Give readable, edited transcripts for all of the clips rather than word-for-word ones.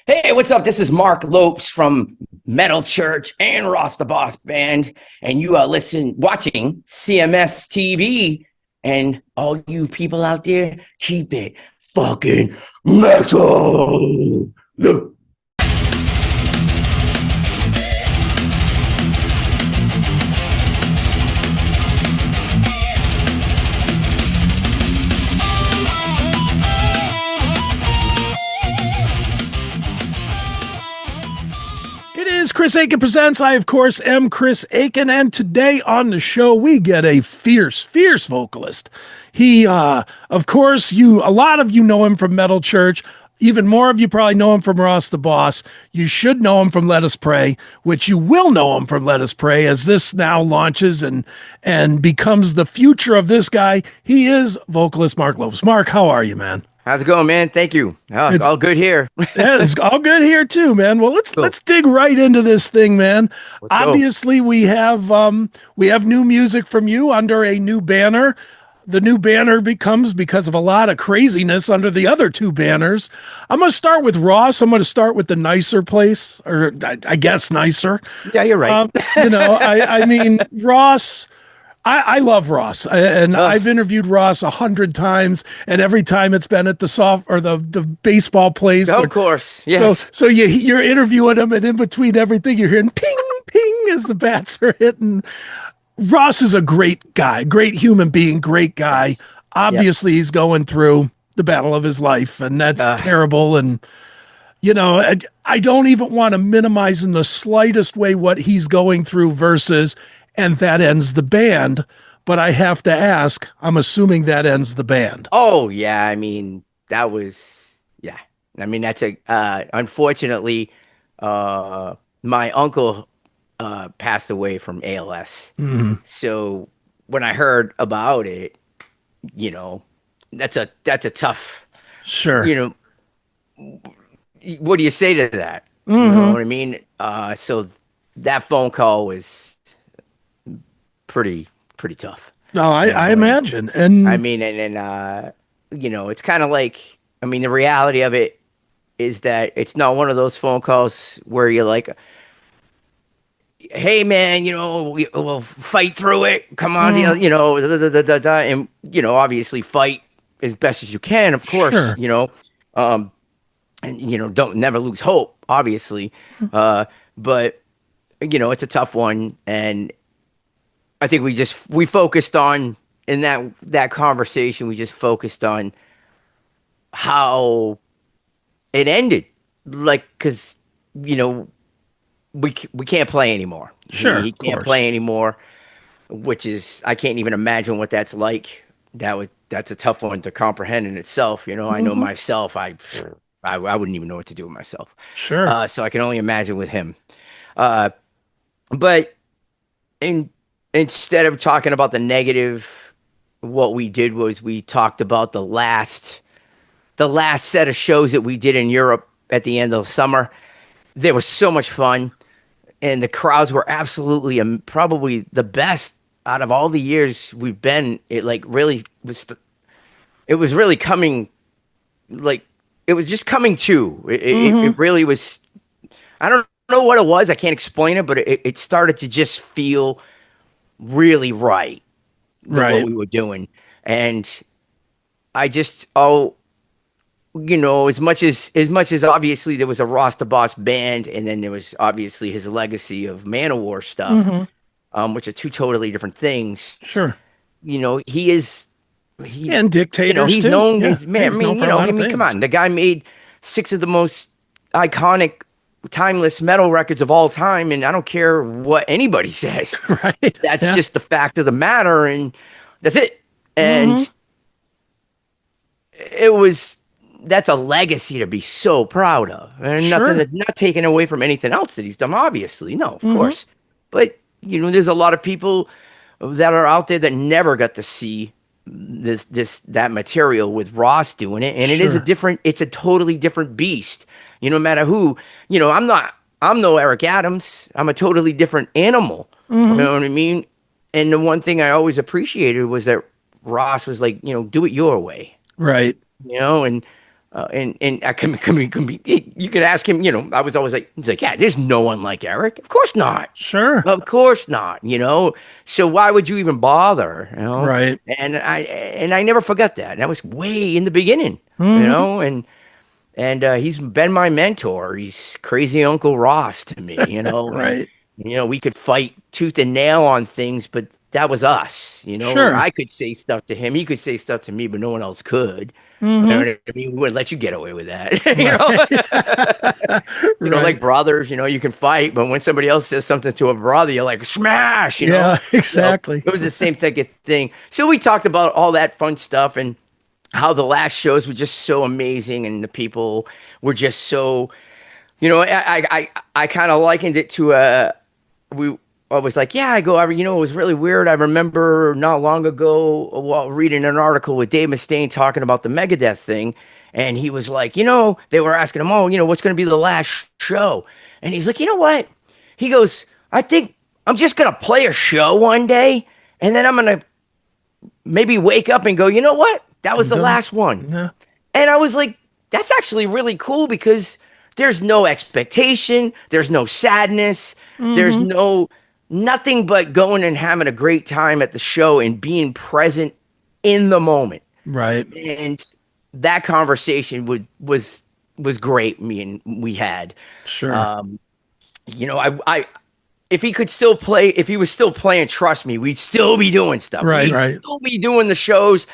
Hey, what's up? This is Marc Lopes from Metal Church and Ross the Boss Band, and you are watching CMS TV. And all you people out there, keep it fucking metal. Chris Akin presents. I, of course, am Chris Akin, and today on the show we get a fierce vocalist. He, of course, a lot of you know him from Metal Church. Even more of you probably know him from Ross the Boss. You should know him from Let Us Pray, which you will know him from Let Us Pray as this now launches and becomes the future of this guy. He is vocalist Marc Lopes. Marc, how are you, man? How's it going, man? Thank you. It's all good here. Yeah, it's all good here too, man. Well, let's dig right into this thing, man. Obviously, we have new music from you under a new banner. The new banner becomes because of a lot of craziness under the other two banners. I'm going to start with Ross. I'm going to start with the nicer place, or I guess nicer. Yeah, you're right. I mean, Ross. I love Ross, and I've interviewed Ross 100 times, and every time it's been at the baseball plays. Of course, yes. So you're interviewing him, and in between everything, you're hearing ping, ping as the bats are hitting. Ross is a great guy, great human being, great guy. Obviously, He's going through the battle of his life, and that's terrible. And I don't even want to minimize in the slightest way what he's going through versus. And that ends the band, but I have to ask, I'm assuming that ends the band. Oh, yeah. I mean, that was, yeah. I mean, that's unfortunately, my uncle passed away from ALS. Mm-hmm. So when I heard about it, that's a tough, sure. What do you say to that? Mm-hmm. You know what I mean? So that phone call was pretty tough. No, I imagine. And I mean, it's kind of like, I mean, the reality of it is that it's not one of those phone calls where you're like, hey man, we'll fight through it. Come on, and obviously fight as best as you can, of course, sure. And don't never lose hope, obviously. But it's a tough one, and I think we focused on in that conversation. We just focused on how it ended, like, because we can't play anymore. Sure, he can't play anymore, which is, I can't even imagine what that's like. That's a tough one to comprehend in itself. I know myself. I wouldn't even know what to do with myself. Sure. So I can only imagine with him. But instead of talking about the negative, what we did was we talked about the last set of shows that we did in Europe at the end of the summer. They were so much fun, and the crowds were absolutely probably the best out of all the years we've been. It really was. It was really coming, it was just coming to. It really was. I don't know what it was. I can't explain it, but it started to just feel really right. What we were doing. And I just, as much as obviously there was a Ross the Boss band, and then there was obviously his legacy of Manowar stuff, which are two totally different things. Sure. And Dictators he's too. known Yeah. as, man, come on. The guy made 6 of the most iconic timeless metal records of all time, and I don't care what anybody says. Right. That's just the fact of the matter, and that's it. And that's a legacy to be so proud of, and not taken away from anything else that he's done, obviously. No, of course. But there's a lot of people that are out there that never got to see that material with Ross doing it, and it's a totally different beast. No matter who, I'm no Eric Adams. I'm a totally different animal. You know what I mean? And the one thing I always appreciated was that Ross was like, do it your way. Right. And And I can be, you could ask him, I was always like, he's like, yeah, there's no one like Eric. Of course not. Sure. Of course not. So why would you even bother? Right. And I never forget that. That was way in the beginning, Hmm. and he's been my mentor. He's crazy Uncle Ross to me. And Right. we could fight tooth and nail on things, but that was us. Or Sure. I could say stuff to him, he could say stuff to me, but no one else could. You know Hmm. what I mean? We wouldn't let you get away with that. Right. Like Right. brothers, you can fight, but when somebody else says something to a brother, you're like, smash. Yeah, exactly. It was the same type of thing. So we talked about all that fun stuff and how the last shows were just so amazing and the people were just so, I kind of likened it to we I was like, yeah, it was really weird. I remember not long ago while reading an article with Dave Mustaine talking about the Megadeth thing. And he was like, they were asking him, oh, what's going to be the last show? And he's like, you know what? He goes, I think I'm just going to play a show one day. And then I'm going to maybe wake up and go, you know what? That was I'm the done. last one. Yeah. And I was like, that's actually really cool because there's no expectation, there's no sadness, there's Hmm. nothing but going and having a great time at the show and being present in the moment. Right. And that conversation was great. Me and we had, Sure. um, I if he could still play, if he was still playing, trust me, we'd still be doing stuff. Right. We'd Right. still be doing the shows.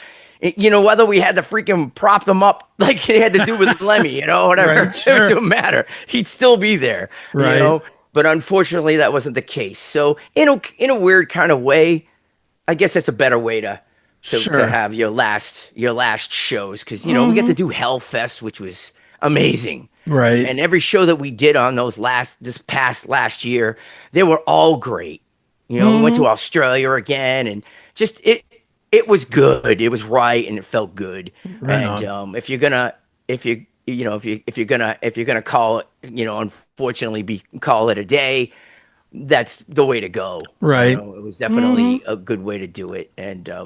Whether we had to freaking prop them up like he had to do with Lemmy, whatever. Right. It Sure. didn't matter. He'd still be there. Right. But unfortunately, that wasn't the case. So in a weird kind of way, I guess that's a better way to Sure. have your last shows because we get Hmm. to do Hellfest, which was amazing. Right. And every show that we did on this past last year, they were all great. We went Hmm. to Australia again, and just it was good. It was right, and it felt good. Right And on. if you're gonna call it, unfortunately, call it a day. That's the way to go. Right. It was Hmm. definitely a good way to do it. And I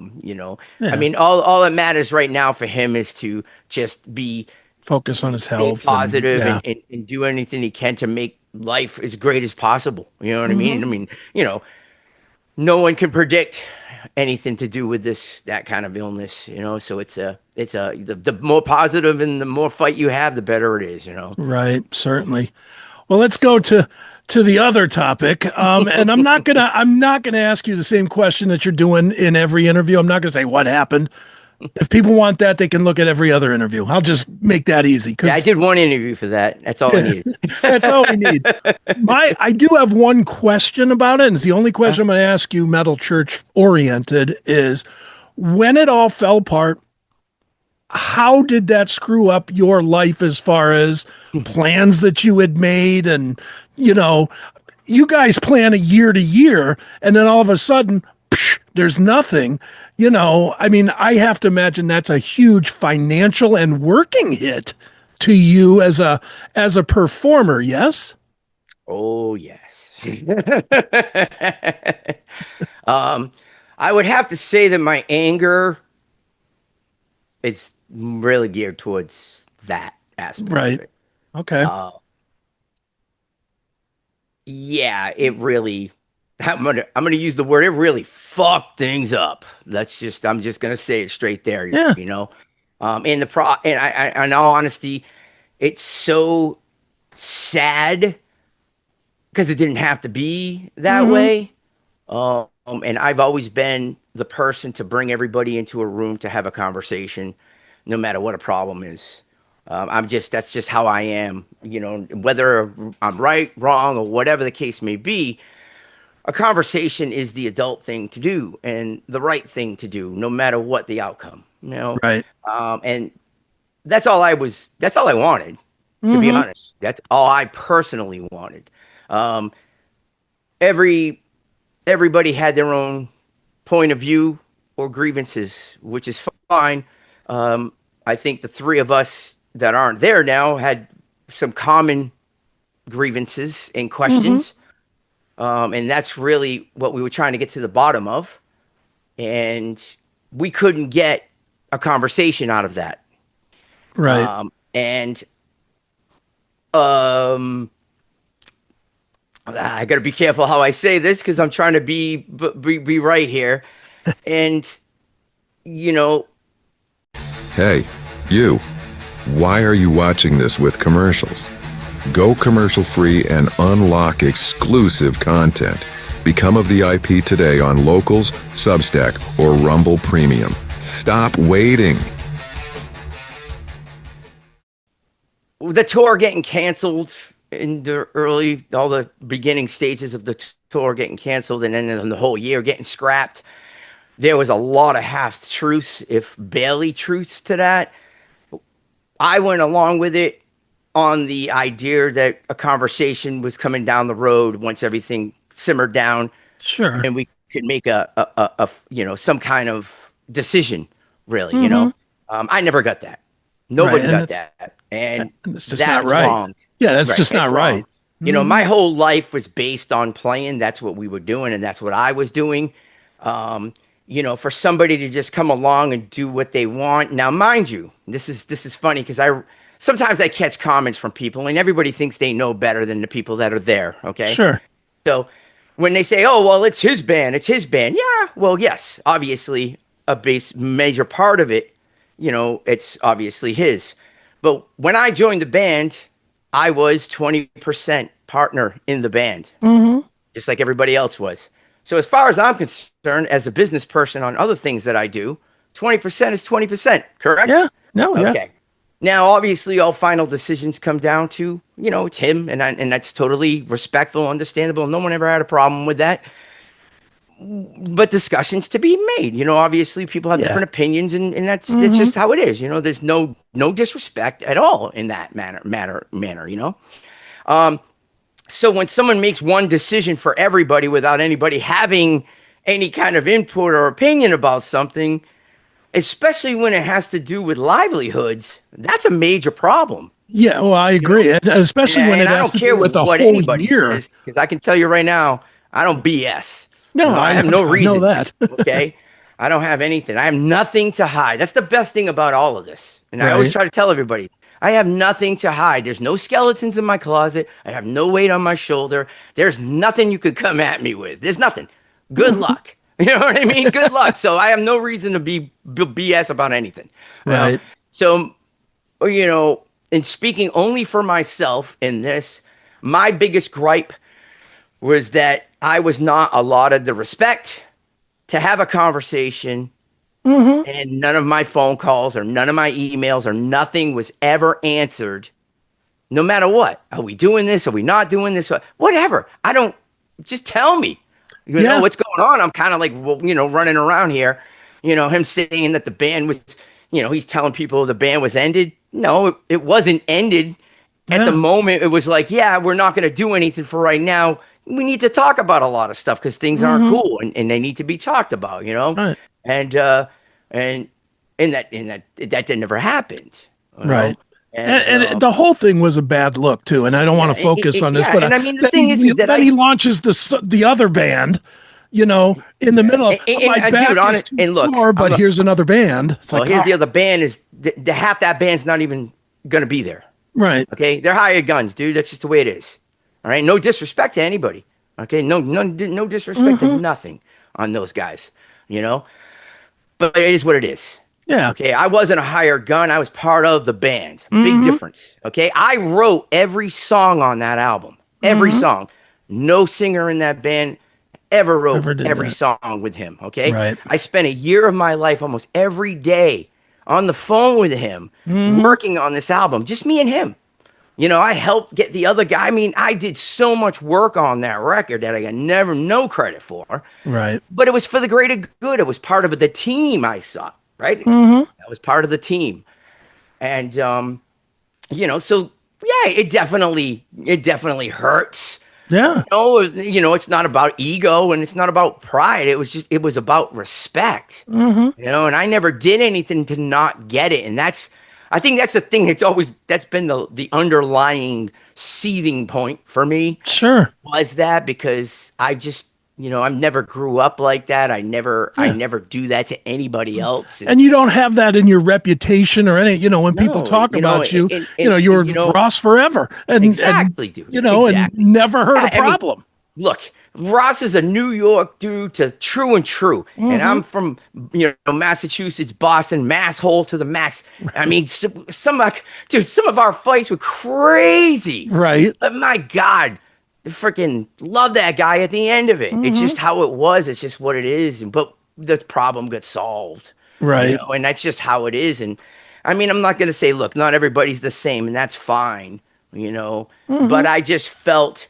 Yeah. mean, all that matters right now for him is to just Focus on his stay health and positive yeah. and do anything he can to make life as great as possible. You know what I mean? I Hmm. mean, no one can predict anything to do with that kind of illness. So the more positive and the more fight you have, the better it is. Right. Certainly. Well, let's go to the other topic. And I'm not gonna ask you the same question that you're doing in every interview. I'm not gonna say what happened. If people want that, they can look at every other interview. I'll just make that easy Yeah, I because did one interview for that. That's all I needed. that's all we need. I do have one question about it, and it's the only question I'm going to ask you, Metal Church oriented, is when it all fell apart, how did that screw up your life as far as plans that you had made? And, you know, you guys plan a year to year, and then all of a sudden, there's nothing. I mean, I have to imagine that's a huge financial and working hit to you as a performer, yes? Oh yes. um, I would have to say that my anger is really geared towards that aspect of Right. it. Okay. Uh, yeah, it really. I'm gonna use the word. It really fucked things up. I'm just gonna say it straight there. Yeah. In all honesty, it's so sad because it didn't have to be that Hmm. way. And I've always been the person to bring everybody into a room to have a conversation, no matter what a problem is. That's just how I am. Whether I'm right, wrong, or whatever the case may be, a conversation is the adult thing to do and the right thing to do, no matter what the outcome. Right. And that's all I wanted, to be Hmm. honest. That's all I personally wanted. Um, every everybody had their own point of view or grievances, which is fine. I think the three of us that aren't there now had some common grievances and Hmm. questions, and that's really what we were trying to get to the bottom of. And we couldn't get a conversation out of that. Right. And um, I got to be careful how I say this because I'm trying to be right here. And you know, Hey, you. Why are you watching this with commercials? Go commercial free and unlock exclusive content. Become a VIP today on Locals, Substack, or Rumble Premium. Stop waiting. the tour getting canceled in all the beginning stages of the tour getting canceled, and then the whole year getting scrapped. There was a lot of half truths, if barely truths, to that. I went along with it on the idea that a conversation was coming down the road once everything simmered down, Sure. and we could make some kind of decision. Really, Mm-hmm. I never got that. Right. Nobody got that, and It's just not that's right. wrong. Yeah, that's Right, just it's not wrong. right. My Mhm. whole life was based on playing. That's what we were doing, and that's what I was doing. Um, for somebody to just come along and do what they want. Now, mind you, this is funny because sometimes I catch comments from people, and everybody thinks they know better than the people that are there. Okay, Sure. so when they say, "Oh, well, it's his band," yeah, well, yes, obviously major part of it, it's obviously his. But when I joined the band, I was 20% partner in the band, Mm-hmm. just like everybody else was. So as far as I'm concerned, as a business person on other things that I do, 20% is 20%, correct? Yeah. No, yeah. Okay. Now, obviously, all final decisions come down to, it's him, and that's totally respectful, understandable. No one ever had a problem with that. But discussions to be made. Obviously, people have Yeah. different opinions, and that's Mm-hmm. just how it is. There's no disrespect at all in that manner. So when someone makes one decision for everybody without anybody having any kind of input or opinion about something, especially when it has to do with livelihoods, that's a major problem. Yeah, well, I You know, agree. And and, especially when and it I has don't to do care with a what whole anybody year. says because I can tell you right now, I don't BS. No, I have no I know reason to. that. Okay, I don't have anything. I have nothing to hide. That's the best thing about all of this. And I always Right. try to tell everybody, I have nothing to hide. There's no skeletons in my closet. I have no weight on my shoulder. There's nothing you could come at me with. There's nothing. Good luck. You know what I mean? Good luck. So I have no reason to be BS about anything. You know? Right. So, in speaking only for myself in this, my biggest gripe was that I was not allotted the respect to have a conversation, Mm-hmm. and none of my phone calls or none of my emails or nothing was ever answered, no matter what. Are we doing this? Are we not doing this? Whatever. I don't, just tell me, Yeah. what's going on. I'm kind of like, well, running around here, him saying that the band was, he's telling people the band was ended. No, it wasn't ended. At the Yeah. moment, it was like, yeah, we're not going to do anything for right now. We need to talk about a lot of stuff because things aren't Mm-hmm. cool, and they need to be talked about. Right. And and that never happened, you know. Right. And And the whole thing was a bad look too. And I don't want yeah, to focus on this, yeah. but And I mean, the then thing is that then he launches the other band, in the middle of my dude, back on is it. too And look, sore, I'm but here's another band. It's well. like, Here's oh, the other band is the half that band's not even gonna be there. right. Okay, they're hired guns, dude. That's just the way it is. All right, no disrespect to anybody. Okay, no disrespect to Mm-hmm. nothing on those guys. You know, but it is what it is. Yeah. Okay, I wasn't a hired gun. I was part of the band. Big Mm-hmm. difference. Okay, I wrote every song on that album. Every Mm-hmm. song. No singer in that band ever wrote Never did every that. song with him. Okay, Right. I spent a year of my life almost every day on the phone with him, Mm-hmm. working on this album. Just me and him. I helped get the other guy. I mean, I did so much work on that record that I got never no credit for, Right. but it was for the greater good. It was part of the team I saw, right? Mm-hmm. That was part of the team. And so yeah, it definitely hurts. Yeah. It's not about ego and it's not about pride. It was about respect. Mm-hmm. And I never did anything to not get it. And I think that's the thing that's been the underlying seething point for me Sure. was that because I never grew up like that. I Yeah. never do that to anybody else. And And you don't have that in your reputation or any, when people no, talk about you, you were and Ross forever exactly, dude. and Exactly. never heard a I mean, problem. look, Ross is a New York dude to true and true. And Hmm. I'm from, Massachusetts, Boston, mass hole to the max. I mean, some of our fights were crazy. Right. But my God, I freaking love that guy at the end of it. It's Hmm. just how it was. It's just what it is. But the problem got solved, Right. and that's just how it is. And I mean, I'm not going to say, look, not everybody's the same, and that's fine, but Hmm. I just felt,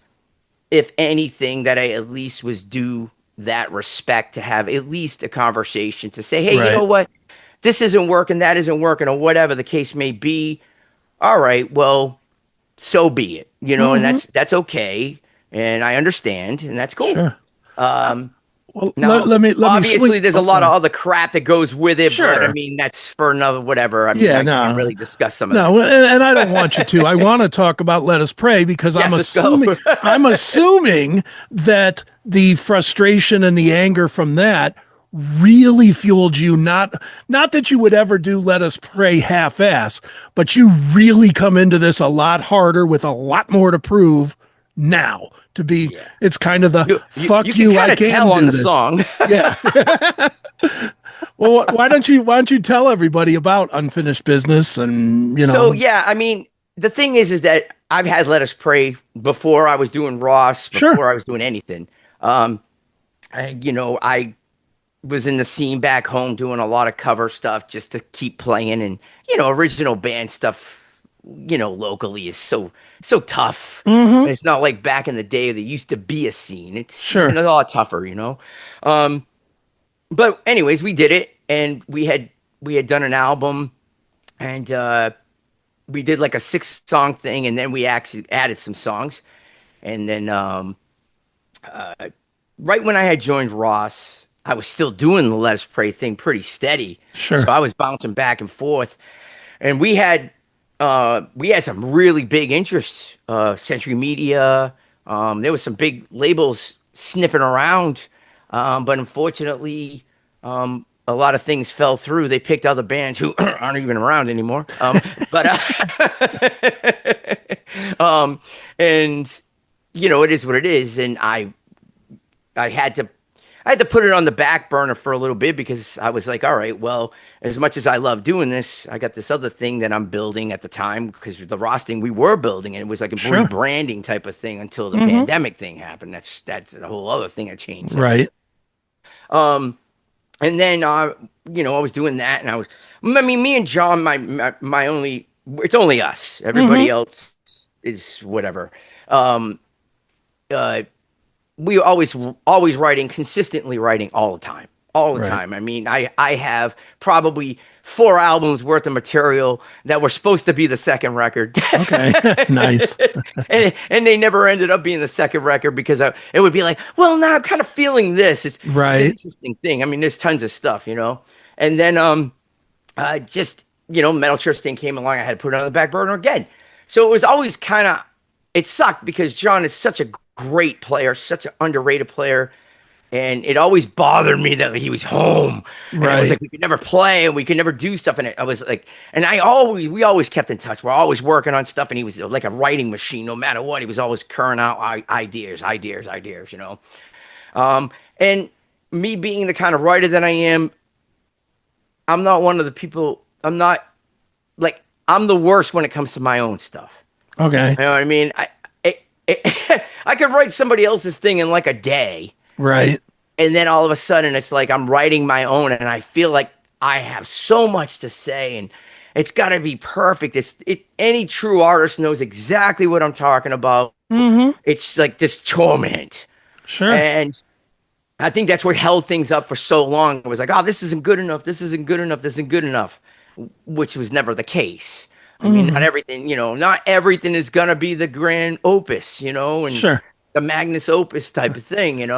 if anything, that I at least was due that respect to have at least a conversation to say, hey, you know Right. what? This isn't working, that isn't working, or whatever the case may be. All right, well, so be it, and Hmm. that's okay. And I understand, and that's cool. Sure. Um, Well, Now, let me swing. obviously, there's a Oh, go lot of ahead. other crap that goes with it, but I Sure. mean, that's for another whatever. I mean, Yeah. I can't No. really discuss some of that No, stuff. and I don't want you to. I want to talk about Let Us Pray because Yes, let's go. I'm assuming that the frustration and the anger from that really fueled you, not that you would ever do Let Us Pray half-ass, but you really come into this a lot harder with a lot more to prove now to be. Yeah. It's kind of the You fuck can you, kind I of can tell on do the this. song. Yeah. Well, why don't you tell everybody about Unfinished Business and So yeah, I mean, the thing is that I've had Let Us Pray before I was doing Ross, sure. before I was doing anything. Um, I was in the scene back home doing a lot of cover stuff just to keep playing, and original band stuff, locally is so tough. Mm-hmm. It's not like back in the day there used to be a scene. It's Sure. a lot tougher. Um, but anyways, we did it, and we had done an album, and we did like a 6 song thing, and then we actually added some songs, and then right when I had joined Ross, I was still doing the Let Us Pray thing pretty steady. So Sure. I was bouncing back and forth. And we had some really big interests. Century Media. There was some big labels sniffing around. But unfortunately, a lot of things fell through. They picked other bands who aren't even around anymore. But um, and it is what it is. And I had to put it on the back burner for a little bit because I was like, all right, well, as much as I love doing this, I got this other thing that I'm building at the time because the Rosting we were building, and it was like a Sure. rebranding type of thing until the Mm-hmm. pandemic thing happened. That's a whole other thing that changed Right. everything. Um, and then I was doing that, and I mean, me and John, my only, it's only us. Mm-hmm. Everybody else is whatever. Um, uh, we always writing, consistently writing all the Right. time. I mean, I have probably 4 albums worth of material that were supposed to be the second record. Okay. Nice. And they never ended up being the second record because it would be like, well, now I'm kind of feeling this. It's an Right. interesting thing. I mean, there's tons of stuff. And then just Metal Church thing came along. I had to put it on the back burner again. So it was always kind of, it sucked because John is such a great player, such an underrated player. And it always bothered me that he was home, and it was Right. like we could never play and we could never do stuff. And I was like, and we always kept in touch. We're always working on stuff, and he was like a writing machine. No matter what, he was always curring out ideas. And me being the kind of writer that I am, I'm not one of the people. I'm not like I'm the worst when it comes to my own stuff. Okay. You know what I mean? I could write somebody else's thing in like a day, Right. and then all of a sudden it's like I'm writing my own, and I feel like I have so much to say, and it's got to be perfect. Any true artist knows exactly what I'm talking about. Mm-hmm. It's like this torment, Sure. and I think that's what held things up for so long. It was like, oh, this isn't good enough, this isn't good enough, this isn't good enough, which was never the case. I mean, Mm-hmm. not everything is gonna be the grand opus, and Sure. the Magnus Opus type of thing.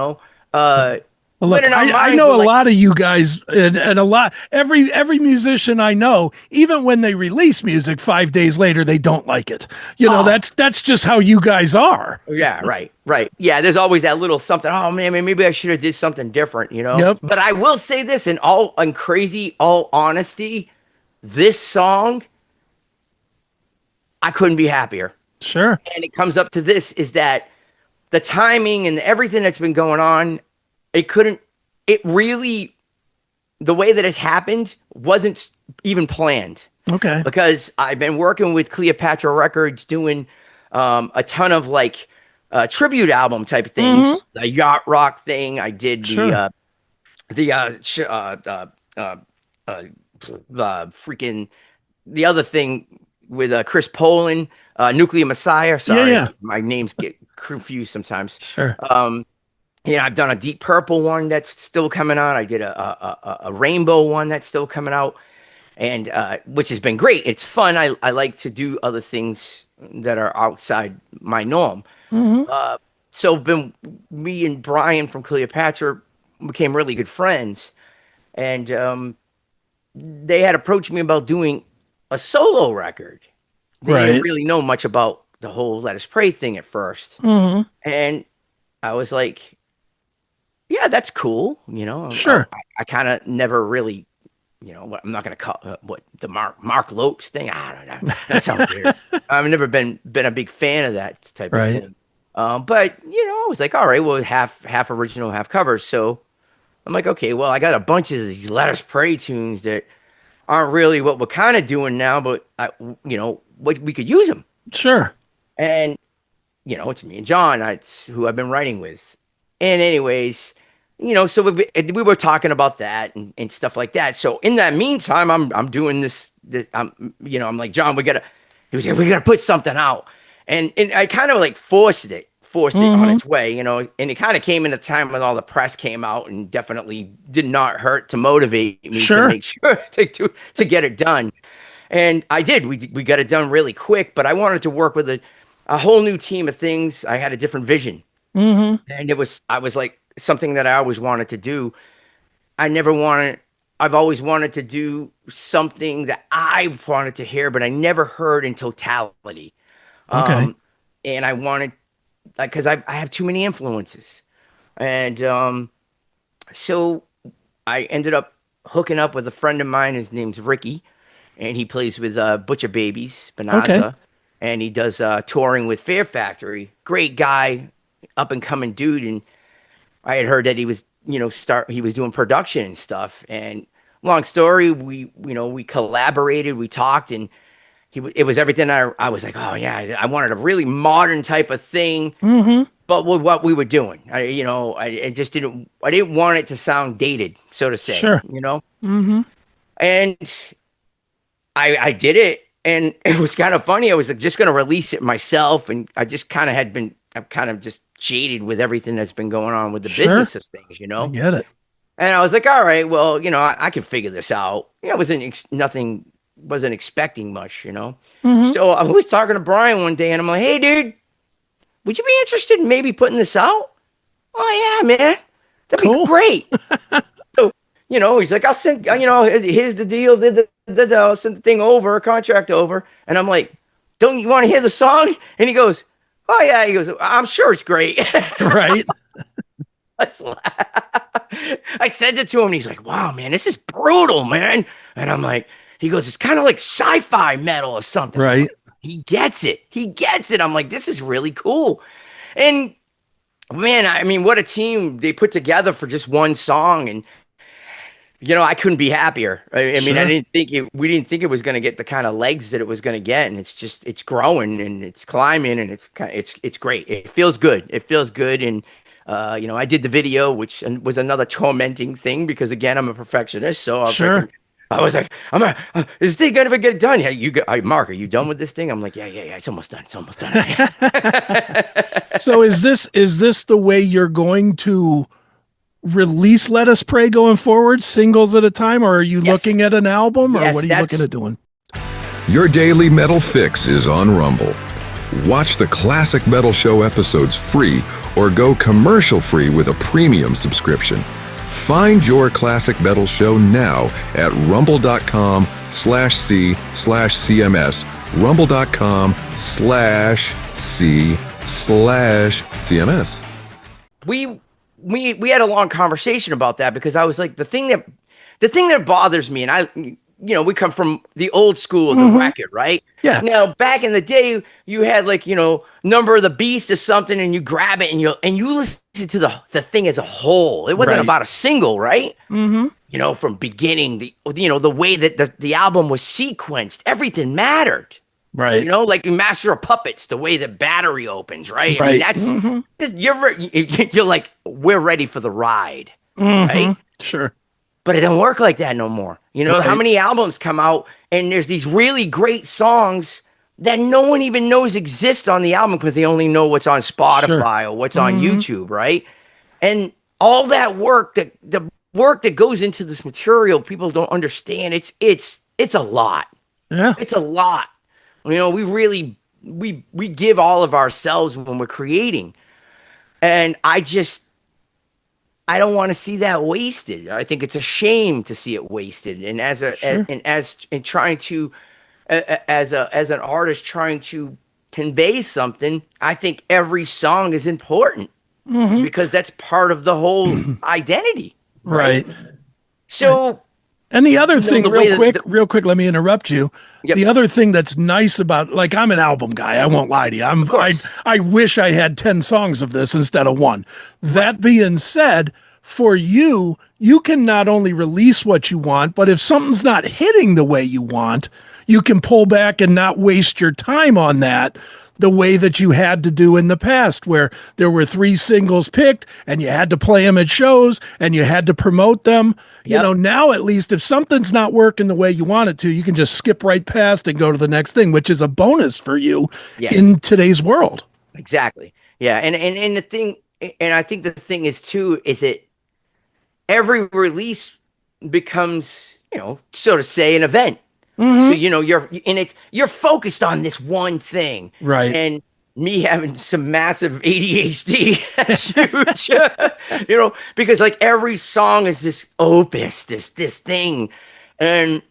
Uh, Well, But look, in our I minds, know we're a like, lot of you guys, and a lot every musician I know, even when they release music 5 days later, they don't like it. oh, That's just how you guys are. yeah, right, right. Yeah, there's always that little something. Oh man, maybe I should have did something different, you know? Yep. But I will say this in crazy all honesty, this song, I couldn't be happier. Sure. And it comes up to this is that the timing and everything that's been going on, it couldn't it really the way that it's happened wasn't even planned Okay. because I've been working with Cleopatra Records doing a ton of like tribute album type of Mm-hmm. things, the yacht rock thing. I did Sure. the uh, uh, freaking the other thing with Chris Poland, Nuclear Messiah. Yeah. Sorry, Yeah. my names get confused sometimes. Sure. I've done a Deep Purple one that's still coming out. I did a Rainbow one that's still coming out, and which has been great. It's fun. I like to do other things that are outside my norm. Mm-hmm. So been me and Brian from Cleopatra became really good friends, and they had approached me about doing a solo record. They didn't Right. really know much about the whole Let Us Pray thing at first, Mm-hmm. and I was like, yeah, that's cool. You know, Sure. I kind of never really, I'm not going to call what the Marc Lopes thing. I don't know. That sounds weird. I've never been a big fan of that type of Right. thing. But I was like, all right, well, half original, half covers. So I'm like, okay, well, I got a bunch of these Let Us Pray tunes that aren't really what we're kind of doing now, but what we could use them. Sure. And it's me and John, it's who I've been writing with. And anyways, so we were talking about that and stuff like that. So in that meantime, I'm doing this I'm like, John, he was like, we gotta put something out. And I kind of like forced it on Mm-hmm. its way, and it kind of came in a time when all the press came out and definitely did not hurt to motivate me to Sure. make sure to get it done. And I did. We got it done really quick, but I wanted to work with a whole new team of things. I had a different vision. Mm-hmm. And I was like something that I always wanted to do. I've always wanted to do something that I wanted to hear, but I never heard in totality. Okay. And I wanted, because I have too many influences. And so I ended up hooking up with a friend of mine. His name's Ricky, and he plays with Butcher Babies, Benaza, Okay. and he does touring with Fear Factory. Great guy, up and coming dude. And I had heard that he was, he was doing production and stuff. And long story, we collaborated, we talked, and it was everything I was like, oh yeah, I wanted a really modern type of thing, Mm-hmm. but with what we were doing, I just I didn't want it to sound dated, so to say, Sure. Mm-hmm. and I did it, and it was kind of funny. I was just going to release it myself, and I'm kind of just jaded with everything that's been going on with the Sure. business of things, I get it. And I was like, all right, well, I can figure this out. I wasn't expecting much. Mm-hmm. So I was talking to Brian one day, and I'm like, hey, dude, would you be interested in maybe putting this out? Oh, yeah, man. That'd Cool. be great. So, he's like, I'll send, here's the deal. I'll send the thing over, contract over. And I'm like, don't you want to hear the song? And he goes, oh, yeah. He goes, I'm sure it's great. Right. I sent it to him, and he's like, wow, man, this is brutal, man. And I'm like, he goes, it's kind of like sci-fi metal or something. Right. Like, he gets it. He gets it. I'm like, this is really cool. And man, I mean, what a team they put together for just one song. And, I couldn't be happier. I mean, Sure. we didn't think it was going to get the kind of legs that it was going to get. And it's growing and it's climbing and it's great. It feels good. It feels good. And, I did the video, which was another tormenting thing because again, I'm a perfectionist. So Sure. I was like, is this thing gonna ever get done? Yeah, Mark, are you done with this thing? I'm like, yeah, it's almost done. It's almost done. So is this the way you're going to release Let Us Pray going forward, singles at a time, or are you Yes. looking at an album, or Yes, what are you looking at doing? Your daily metal fix is on Rumble. Watch the classic Metal Show episodes free or go commercial free with a premium subscription. Find your classic metal show now at rumble.com/c/CMS, rumble.com/c/CMS. We had a long conversation about that because I was like, the thing that bothers me, and we come from the old school of the record, right? Yeah. Now, back in the day, you had like, Number of the Beast or something, and you grab it and you listen to the thing as a whole. It wasn't Right. about a single, right? Mm-hmm. From beginning, the way that the album was sequenced, everything mattered. Right. Like Master of Puppets, the way the battery opens, right? Right. I mean, you're like, we're ready for the ride, right? Sure. But it don't work like that no more. How Right. many albums come out and there's these really great songs that no one even knows exist on the album because they only know what's on Spotify or what's on YouTube, right? And all that work, the work that goes into this material, people don't understand. It's a lot. Yeah. It's a lot. We really we give all of ourselves when we're creating. And I don't want to see that wasted. I think it's a shame to see it wasted. And as an artist trying to convey something, I think every song is important because that's part of the whole identity. Right. So, and the other thing, the way real quick, let me interrupt you. Yep. The other thing that's nice about, like, I'm an album guy. I won't lie to you. I wish I had 10 songs of this instead of one. That being said, for you can not only release what you want, but if something's not hitting the way you want, you can pull back and not waste your time on that the way that you had to do in the past, where there were 3 singles picked and you had to play them at shows and you had to promote them. Yep. Now at least if something's not working the way you want it to, you can just skip right past and go to the next thing, which is a bonus for you in today's world. Exactly. Yeah. And the thing, and I think the thing is too, is that every release becomes, so to say, an event. So, you're focused on this one thing. Right. And me having some massive ADHD, that's huge, because like every song is this opus, this thing. And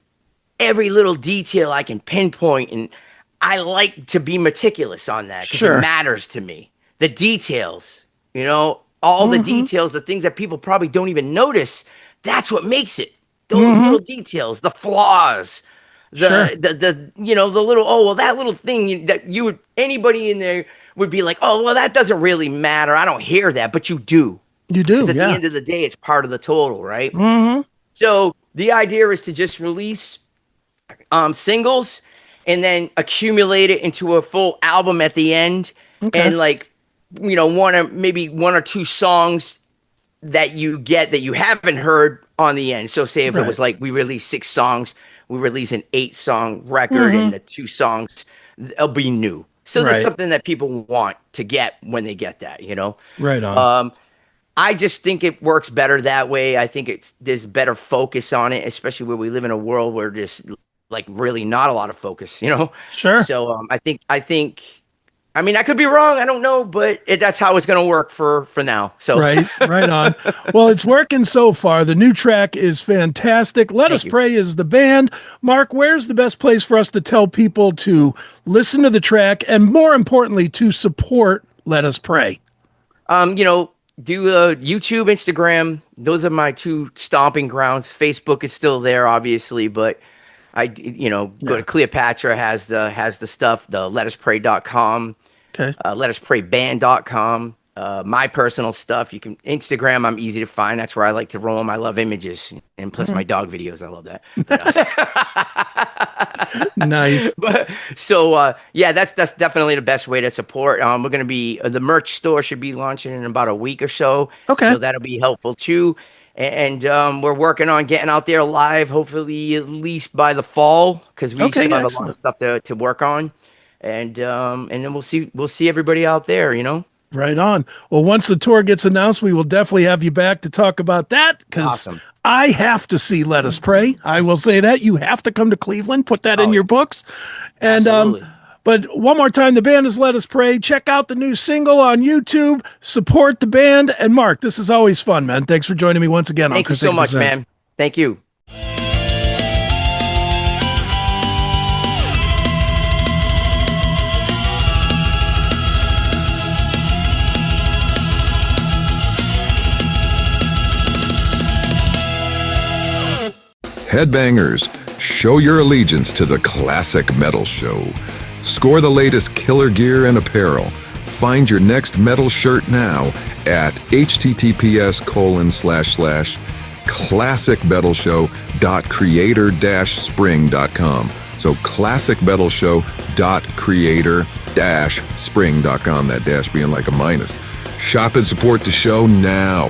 every little detail I can pinpoint. And I like to be meticulous on that because it matters to me. The details, all the details, the things that people probably don't even notice. That's what makes it. Those little details, the flaws. The little, that little thing that anybody in there would be like, oh, well, that doesn't really matter. I don't hear that, but you do. You do. Because at the end of the day, it's part of the total, right? So the idea is to just release singles and then accumulate it into a full album at the end. Okay. And maybe 1 or 2 songs that you get that you haven't heard on the end. So say if it was like we released 6 songs, we release an 8-song record and the 2 songs, they'll be new. So there's something that people want to get when they get that, Right on. I just think it works better that way. I think there's better focus on it, especially where we live in a world where there's like really not a lot of focus, Sure. So I think I mean, I could be wrong. I don't know, but that's how it's going to work for now. So right on. Well, it's working so far. The new track is fantastic. Let Us Pray is the band. Marc, where's the best place for us to tell people to listen to the track and, more importantly, to support Let Us Pray? Do YouTube, Instagram. Those are my 2 stomping grounds. Facebook is still there, obviously, but go to Cleopatra has the stuff, the letaspray.com, letusprayband.com, my personal stuff. You can Instagram. I'm easy to find. That's where I like to roll them. I love images and plus my dog videos. I love that. Nice. That's definitely the best way to support. We're going to be, the merch store should be launching in about a week or so. Okay. So that'll be helpful too. And we're working on getting out there live, hopefully at least by the fall, because we still have a lot of stuff to work on. And then we'll see everybody out there, Right on. Well, once the tour gets announced, we will definitely have you back to talk about that, because I have to see Let Us Pray. I will say that. You have to come to Cleveland. Put that in your books. And But one more time, the band is Let Us Pray. Check out the new single on YouTube. Support the band. And Mark, this is always fun, man. Thanks for joining me once again. Thank you so much, man. Thank you. Headbangers, show your allegiance to the Classic Metal Show. Score the latest killer gear and apparel. Find your next metal shirt now at https://classicmetalshow.creator-spring.com. So classicmetalshow.creator-spring.com, that dash being like a minus. Shop and support the show now.